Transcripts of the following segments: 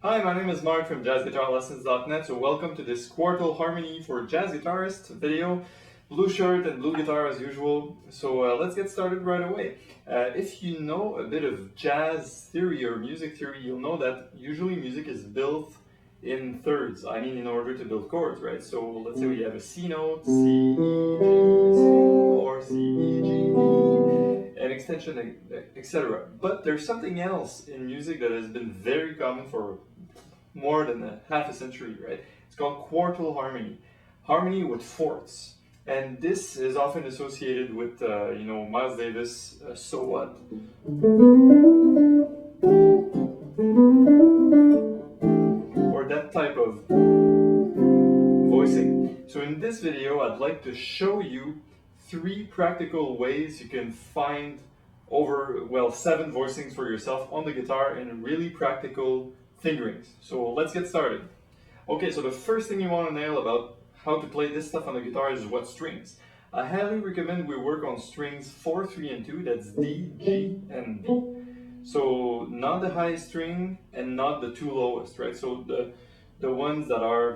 Hi, my name is Marc from JazzGuitarLessons.net, so welcome to this Quartal Harmony for Jazz Guitarist video. Blue shirt and blue guitar as usual, so let's get started right away. If you know a bit of jazz theory or music theory, you'll know that usually music is built in thirds. I mean, in order to build chords, right? So let's say we have a C note, C, E, G, C, or C, E, G, E, an extension, etc. But there's something else in music that has been very common for more than half a century, right? It's called quartal harmony, harmony with fourths. And this is often associated with, Miles Davis, So What? Or that type of voicing. So in this video, I'd like to show you 3 practical ways you can find over, 7 voicings for yourself on the guitar in really practical fingerings. So let's get started. Okay, so the first thing you want to nail about how to play this stuff on the guitar is what strings. I highly recommend we work on strings 4, 3, and 2, that's D, G, and B. So not the highest string and not the 2 lowest, right? So the ones that are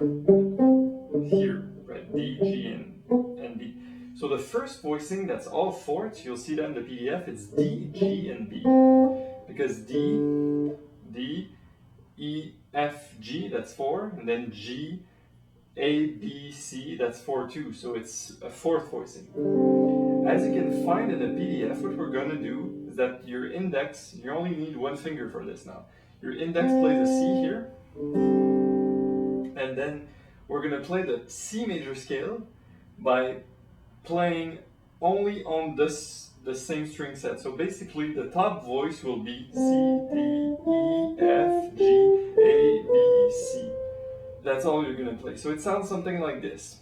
here, right? D, G, and B. So the first voicing, that's all fourths, you'll see that in the PDF, it's D, G, and B. Because D, E, F, G, that's 4, and then G, A, B, C, that's 4 too, so it's a fourth voicing. As you can find in the PDF, what we're gonna do is that your index, you only need one finger for this now. Your index plays a C here, and then we're gonna play the C major scale by playing only on the same string set. So basically the top voice will be C, D, E, F, G, A, B, C. That's all you're gonna play. So it sounds something like this.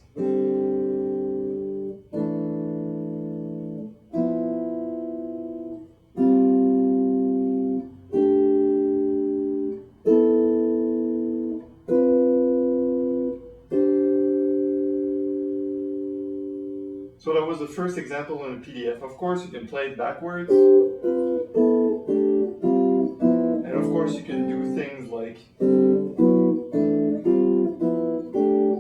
So that was the first example in the PDF. Of course, you can play it backwards. And of course, you can do things like,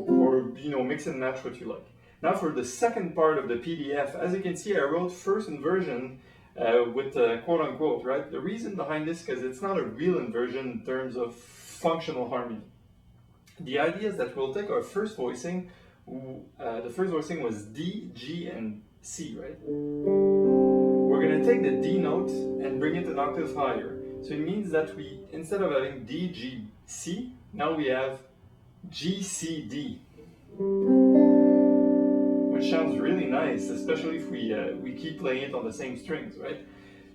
or mix and match what you like. Now for the second part of the PDF, as you can see, I wrote first inversion with quote unquote, right? The reason behind this, because it's not a real inversion in terms of functional harmony. The idea is that we'll take our first voicing. The first voicing was D, G, and C, right? We're going to take the D note and bring it an octave higher. So it means that we, instead of having D, G, C, now we have G, C, D. Which sounds really nice, especially if we keep playing it on the same strings, right?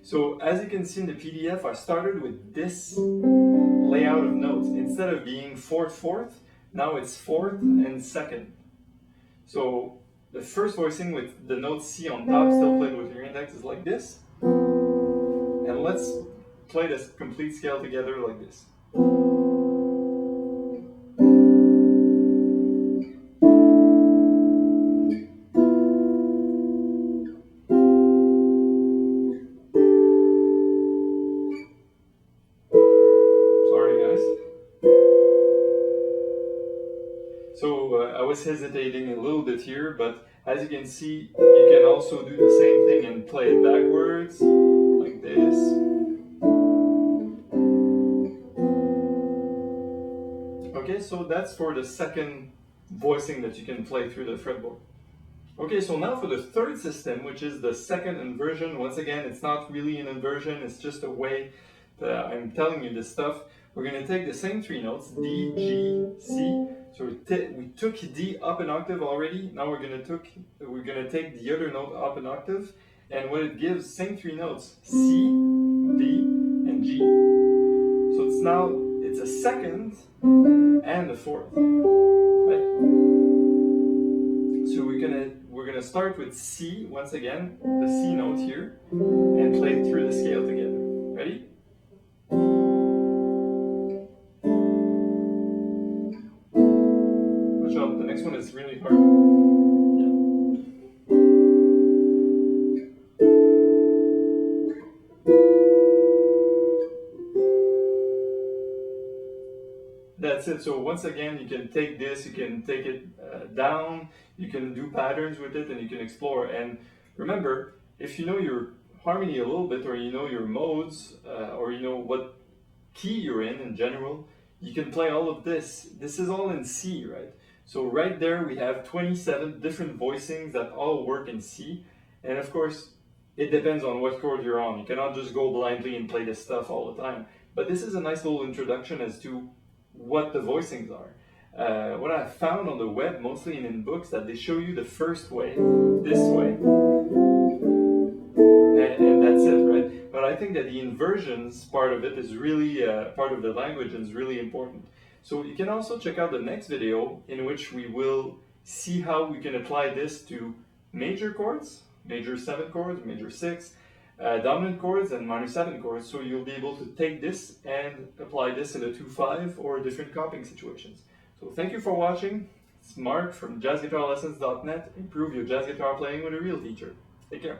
So as you can see in the PDF, I started with this layout of notes. Instead of being fourth, fourth, now it's fourth and second. So the first voicing with the note C on top, still played with your index, is like this. And let's play this complete scale together like this. Sorry guys. So I was hesitating a little bit here, but as you can see, you can also do the same thing and play it backwards, like this. Okay, so that's for the second voicing that you can play through the fretboard. Okay, so now for the third system, which is the second inversion. Once again, it's not really an inversion, it's just a way that I'm telling you this stuff. We're going to take the same 3 notes, D, G, C. So we took D up an octave already. Now we're going to take the other note up an octave, and what it gives, same 3 notes, C, D, and G. So it's a second and a fourth, right? So we're gonna start with C once again, the C note here, and play it through the scale together. Ready? Watch out, the next one is really hard. that's it. So once again, you can take this, you can take it down, you can do patterns with it, and you can explore. And remember, if you know your harmony a little bit, or you know your modes, or you know what key you're in general, you can play all of this. This is all in C, right? So right there we have 27 different voicings that all work in C. And of course, it depends on what chord you're on. You cannot just go blindly and play this stuff all the time. But this is a nice little introduction as to what the voicings are. What I've found on the web, mostly in books, that they show you the first way, this way, and that's it, right? But I think that the inversions part of it is really part of the language and is really important. So you can also check out the next video in which we will see how we can apply this to major chords, major 7 chords, major 6, dominant chords, and minor 7 chords. So you'll be able to take this and apply this in a 2/5 or different copying situations. So thank you for watching. It's Marc from jazzguitarlessons.net. Improve your jazz guitar playing with a real teacher. Take care.